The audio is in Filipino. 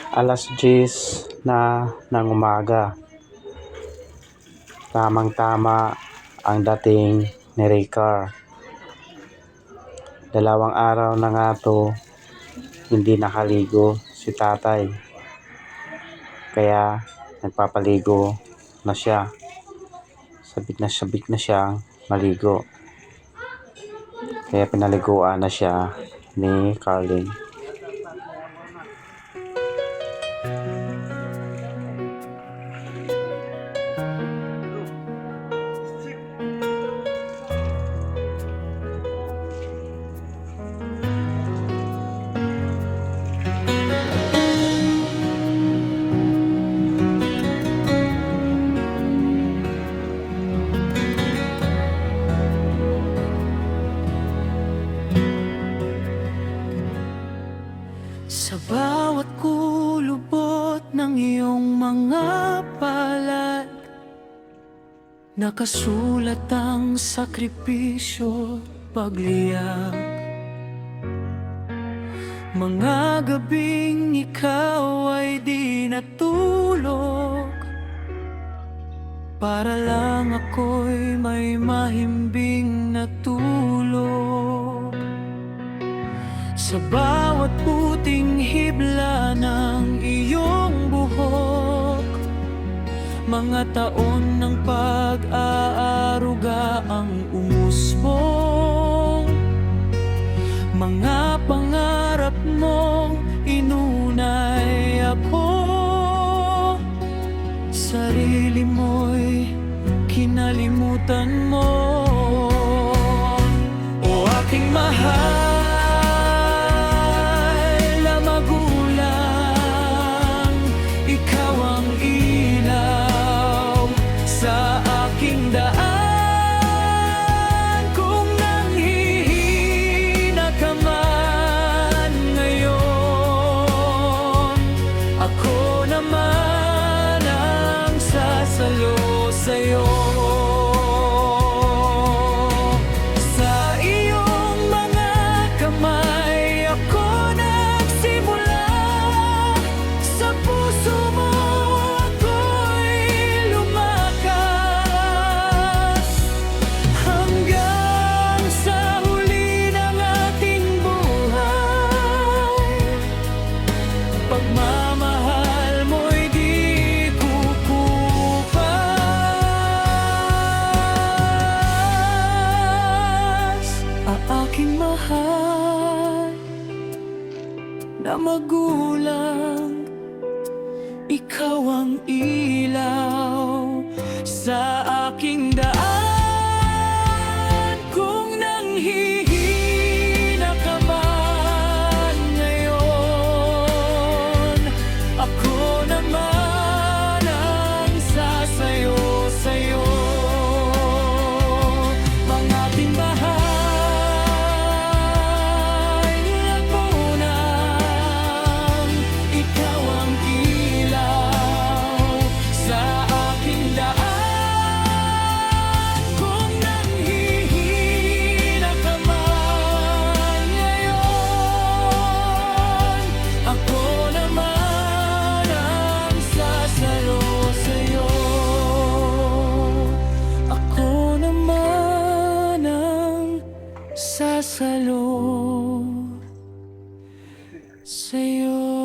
Alas 10 na ng umaga. Tamang-tama ang dating ni Ricar. 2 araw na nga to hindi nakaligo si tatay. Kaya nagpapaligo na siya. Sabik na siyang maligo. Kaya pinaliguan na siya ni Carling. Sa bawat kulubot ng iyong mga palad, nakasulat ang sakripisyo, pagliyak. Mga gabing ikaw ay di natulog, para lang ako'y may mahimbing na tulog. Sa bawat puting hibla ng iyong buhok, mga taon ng pag-aaruga ang umusbong. Mga pangarap mong inunay ako, sarili mo'y kinalimutan mo. O aking mahal, sa'yo. Sa iyong mga kamay ako nagsimula, sa puso mo ako'y lumakas, hanggang sa huli ng ating buhay. Pagmamahal mo'y di aking mahal na magulang, ikaw ang ilaw sa aking daan. Kung nanghihina ka man ngayon, ako naman ang sasayo sa'yo. Mga ating mahal, sasalo sa'yo.